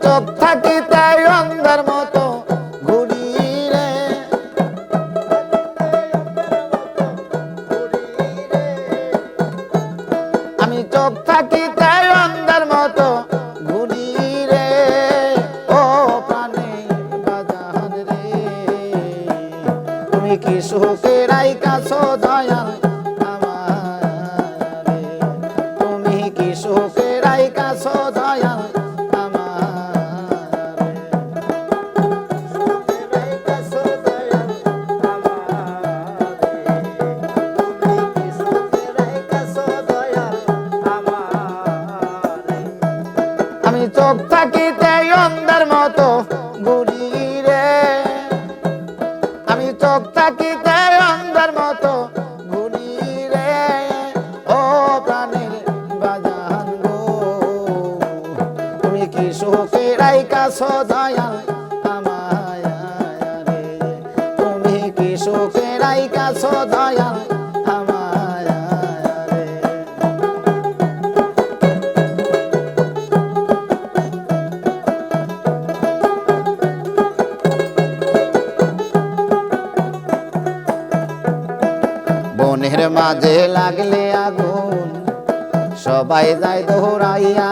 চোখ থাকিতে অন্ধের মতো ঘুরি রে, আমি চোখ থাকিতে অন্ধের মতো ঘুরি রে, ও প্রাণের বাজার রে, তুমি কি সুখে রাইখাছো দয়াল আমার রে, তুমি কি সুখে রাইখাছো দয়াল চোখ থাকিতে অন্ধের মতো ঘুরি রে, আমি চোখ থাকিতে অন্ধের মতো ঘুরি রে, ও প্রাণের বাজান গো, তুমি কি সুখে রাইখাছো দয়াল আমায় রে, তুমি কি সুখে রাইখাছো দয়াল আমায় রে। বনের মাঝে লাগলে আগুন সবাই যায় দৌড়াইয়া,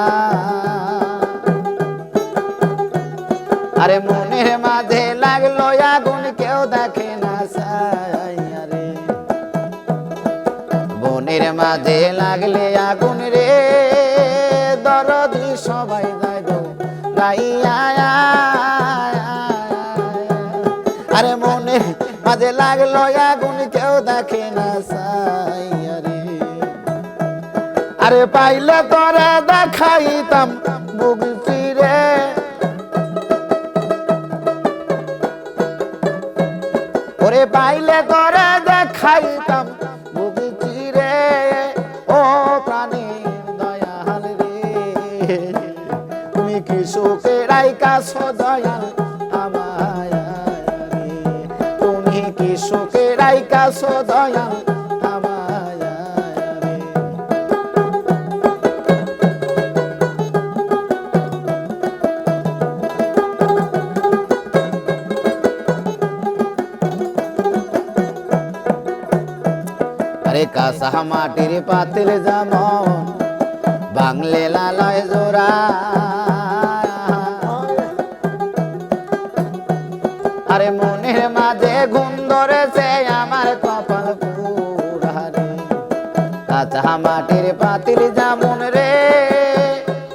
আরে মনের মাঝে লাগলো আগুন কেউ দেখে না ছায়া রে, বনের মাঝে লাগলে আগুন রে, দরদি সবাই যায় দৌড়াইয়া, আরে মনের মাঝে লাগলো আগুন কেউ দেখে না ছায়া রে, আরে পাইলে তোরে দেখাইতাম বুক চিরে, ওরে পাইলে তোরে দেখাইতাম বুক চিরে, ও প্রাণের দয়াল রে, তুমি কি সুখে রাইখাছো দয়াল আমায় রে, তুমি কি সুখে রাইখাছো দয়াল আমায় রে। আরে কাঁচা মাটির পাতিল যেমন বাংলে লালয় জোড়া, আরে মনের মাঝে ঘুম ধরেছে আমার কপাল পুরা রে, কাঁচা মাটির পাতিল যেমন রে,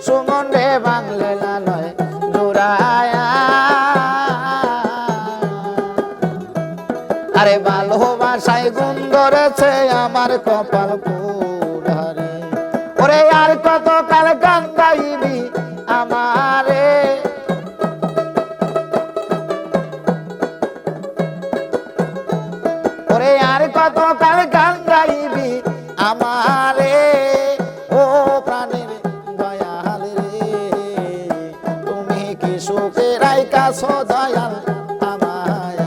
সুমন রে বাংলে লালয় জোড়া, আরে ভালোবাসায় গুণ ধরেছে আমার কপাল পুরা রে, ওরে আর কত কাল কান্দাইবি আমারে, ওরে আর কত কাল কান্দাইবি আমারে, ও প্রাণের দয়াল রে, তুমি কি সুখে রাইখাছো দয়াল আমায়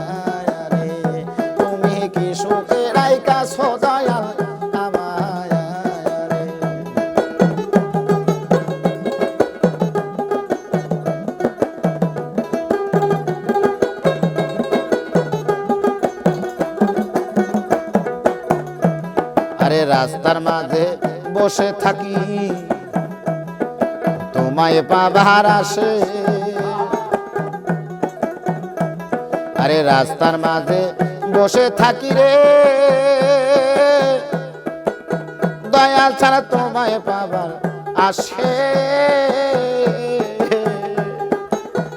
রে, তুমি কি সুখে রাইখাছো দয়াল আমায় রে। আরে রাস্তার মাঝে বসে থাকি তোমায় পাবার আসে, আরে রাস্তার মাঝে বসে থাকি রে, দয়াল ছাড়া তোমায় পাবার আসে,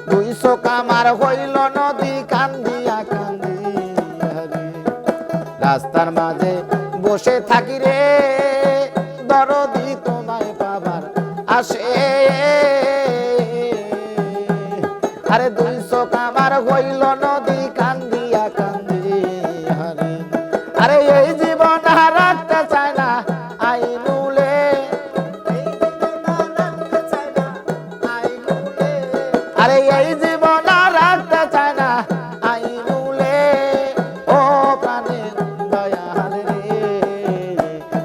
দুই চোখ আমার হইল নদী কান্দিয়া কান্দিয়া রে, রাস্তার মাঝে বসে থাকি রে, দরদি তোমায় পাবার আসে, আরে দুই চোখ আমার হইল নদী কান্দিয়া কান্দিয়া রে, আরে এই জীবন আর রাখতে চায় না আইনুলে, আরে এই জীবন আর রাখতে চায় না আইনুলে, ও প্রাণের দয়াল রে,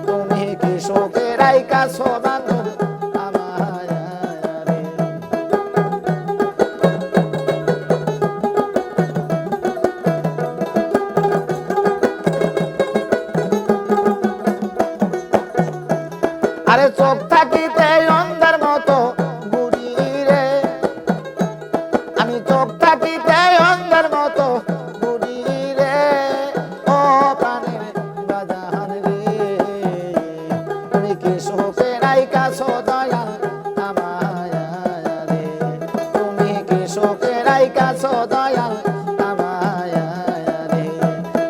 তুমি কি সুখে রাইখাছো বান্ধব আমায় রে। আরে চোখ থাকিতে অন্ধের মতো ঘুরি রে, আমি চোখ থাকিতে অন্ধের মতো ঘুরি রে, ও প্রাণের বাজান রে, তুমি কি সুখে রাইখাছো দয়াল আমায় রে, তুমি কি সুখে রাইখাছো দয়াল আমায় রে,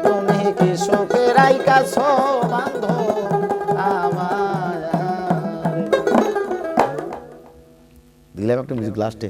তুমি কি সুখে রাইখাছো বান্ধব আমায় রে। দিলাম একটা মিউজিক লাস্টে।